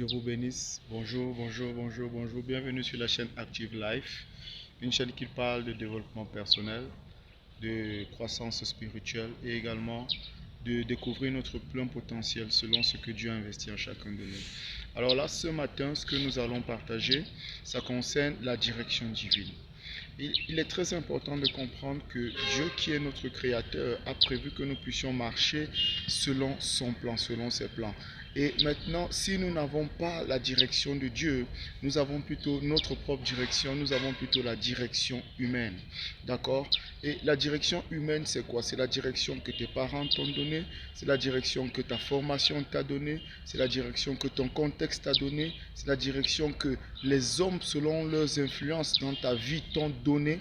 Dieu vous bénisse. Bonjour, bonjour, bonjour, bonjour. Bienvenue sur la chaîne Active Life, une chaîne qui parle de développement personnel, de croissance spirituelle et également de découvrir notre plein potentiel selon ce que Dieu a investi en chacun de nous. Alors là, ce matin, ce que nous allons partager, ça concerne la direction divine. Il est très important de comprendre que Dieu, qui est notre créateur, a prévu que nous puissions marcher selon son plan, selon ses plans. Et maintenant, si nous n'avons pas la direction de Dieu, nous avons plutôt notre propre direction, nous avons plutôt la direction humaine. D'accord? Et la direction humaine, c'est quoi? C'est la direction que tes parents t'ont donnée, c'est la direction que ta formation t'a donnée, c'est la direction que ton contexte t'a donnée, c'est la direction que les hommes, selon leurs influences dans ta vie, t'ont donnée.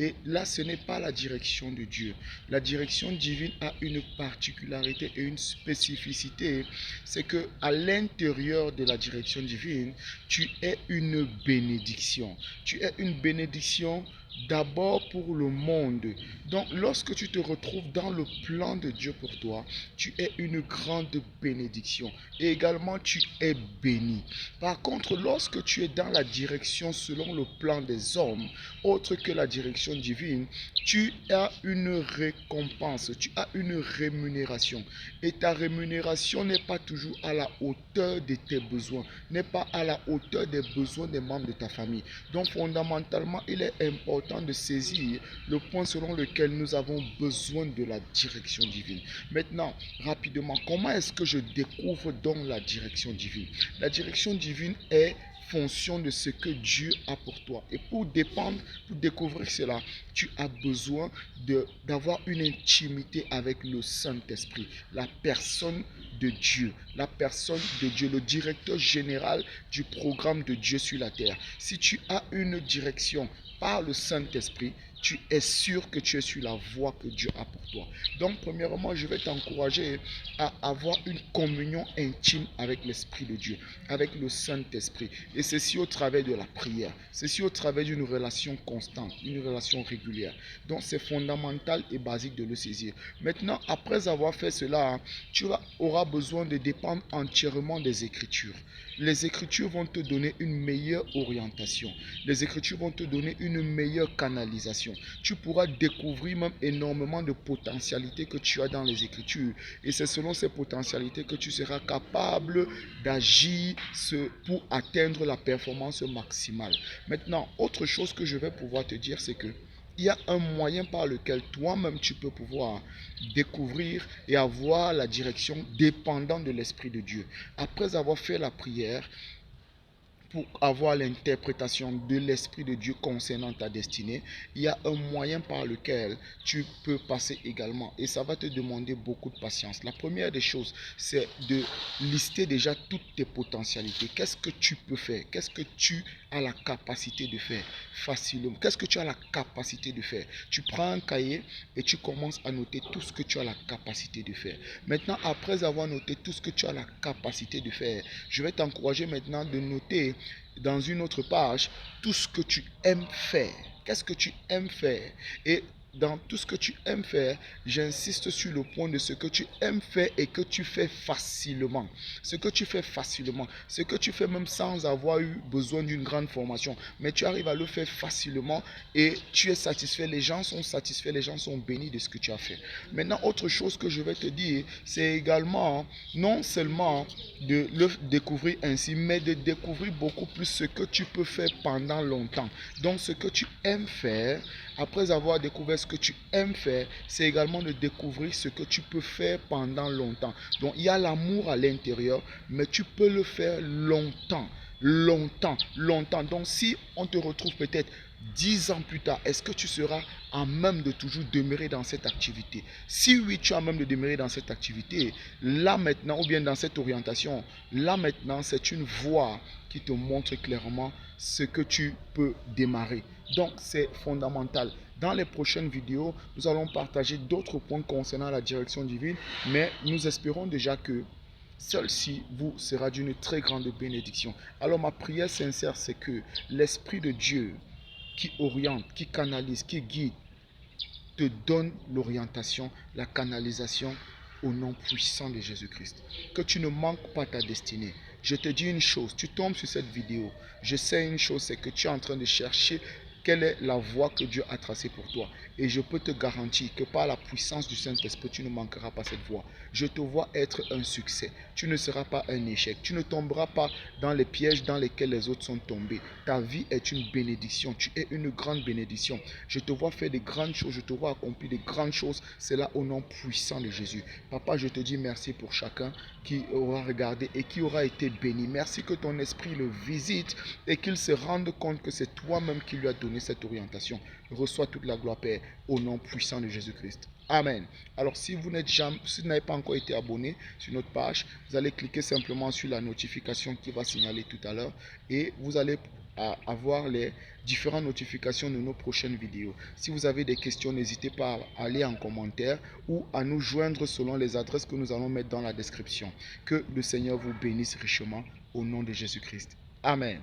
Et là, ce n'est pas la direction de Dieu. La direction divine a une particularité et une spécificité. C'est que à l'intérieur de la direction divine, tu es une bénédiction. Tu es une bénédiction d'abord pour le monde. Donc, lorsque tu te retrouves dans le plan de Dieu pour toi, tu es une grande bénédiction. Et également, tu es béni. Par contre, lorsque tu es dans la direction selon le plan des hommes, autre que la direction divine, tu as une récompense, tu as une rémunération. Et ta rémunération n'est pas toujours à la hauteur de tes besoins, n'est pas à la hauteur des besoins des membres de ta famille. Donc, fondamentalement, il est important de saisir le point selon lequel nous avons besoin de la direction divine. Maintenant, rapidement, comment est-ce que je découvre donc la direction divine? La direction divine est fonction de ce que Dieu a pour toi. Et pour découvrir cela, tu as besoin d'avoir une intimité avec le Saint-Esprit, la personne de Dieu, le directeur général du programme de Dieu sur la terre. Si tu as une direction par le Saint-Esprit, tu es sûr que tu es sur la voie que Dieu a pour toi. Donc, premièrement, je vais t'encourager à avoir une communion intime avec l'Esprit de Dieu, avec le Saint-Esprit. Et ceci au travers de la prière. Ceci au travers d'une relation constante, une relation régulière. Donc, c'est fondamental et basique de le saisir. Maintenant, après avoir fait cela, tu auras besoin de dépendre entièrement des Écritures. Les Écritures vont te donner une meilleure orientation. Les Écritures vont te donner une meilleure canalisation. Tu pourras découvrir même énormément de potentialités que tu as dans les Écritures. Et c'est selon ces potentialités que tu seras capable d'agir pour atteindre la performance maximale. Maintenant, autre chose que je vais pouvoir te dire, c'est que il y a un moyen par lequel toi-même tu peux pouvoir découvrir et avoir la direction dépendant de l'Esprit de Dieu. Après avoir fait la prière, pour avoir l'interprétation de l'Esprit de Dieu concernant ta destinée, il y a un moyen par lequel tu peux passer également. Et ça va te demander beaucoup de patience. La première des choses, c'est de lister déjà toutes tes potentialités. Qu'est-ce que tu peux faire? Qu'est-ce que tu as la capacité de faire facilement? Qu'est-ce que tu as la capacité de faire? Tu prends un cahier et tu commences à noter tout ce que tu as la capacité de faire. Maintenant, après avoir noté tout ce que tu as la capacité de faire, je vais t'encourager maintenant de noter dans une autre page tout ce que tu aimes faire. Qu'est-ce que tu aimes faire? Et dans tout ce que tu aimes faire, j'insiste sur le point de ce que tu aimes faire et que tu fais facilement. Ce que tu fais facilement, ce que tu fais même sans avoir eu besoin d'une grande formation, mais tu arrives à le faire facilement et tu es satisfait, les gens sont satisfaits, les gens sont bénis de ce que tu as fait. Maintenant, autre chose que je vais te dire, c'est également non seulement de le découvrir ainsi, mais de découvrir beaucoup plus ce que tu peux faire pendant longtemps. Donc, ce que tu aimes faire, après avoir découvert ce que tu aimes faire, c'est également de découvrir ce que tu peux faire pendant longtemps. Donc, il y a l'amour à l'intérieur, mais tu peux le faire longtemps. Longtemps. Donc, si on te retrouve peut-être 10 ans plus tard, est-ce que tu seras à même de toujours demeurer dans cette activité? Si oui, tu as même de demeurer dans cette activité, là maintenant, ou bien dans cette orientation, là maintenant, c'est une voie qui te montre clairement ce que tu peux démarrer. Donc, c'est fondamental. Dans les prochaines vidéos, nous allons partager d'autres points concernant la direction divine, mais nous espérons déjà que celle-ci vous sera d'une très grande bénédiction. Alors, ma prière sincère, c'est que l'Esprit de Dieu qui oriente, qui canalise, qui guide, te donne l'orientation, la canalisation au nom puissant de Jésus-Christ. Que tu ne manques pas ta destinée. Je te dis une chose, tu tombes sur cette vidéo. Je sais une chose, c'est que tu es en train de chercher quelle est la voie que Dieu a tracée pour toi. Et je peux te garantir que par la puissance du Saint-Esprit, tu ne manqueras pas cette voie. Je te vois être un succès. Tu ne seras pas un échec. Tu ne tomberas pas dans les pièges dans lesquels les autres sont tombés. Ta vie est une bénédiction. Tu es une grande bénédiction. Je te vois faire des grandes choses. Je te vois accomplir des grandes choses. C'est là au nom puissant de Jésus. Papa, je te dis merci pour chacun qui aura regardé et qui aura été béni. Merci que ton esprit le visite et qu'il se rende compte que c'est toi-même qui lui as donné cette orientation. Reçois toute la gloire, Père, au nom puissant de Jésus-Christ. Amen. Alors, si vous n'avez pas encore été abonné sur notre page, vous allez cliquer simplement sur la notification qui va signaler tout à l'heure et vous allez avoir les différentes notifications de nos prochaines vidéos. Si vous avez des questions, n'hésitez pas à aller en commentaire ou à nous joindre selon les adresses que nous allons mettre dans la description. Que le Seigneur vous bénisse richement au nom de Jésus-Christ. Amen.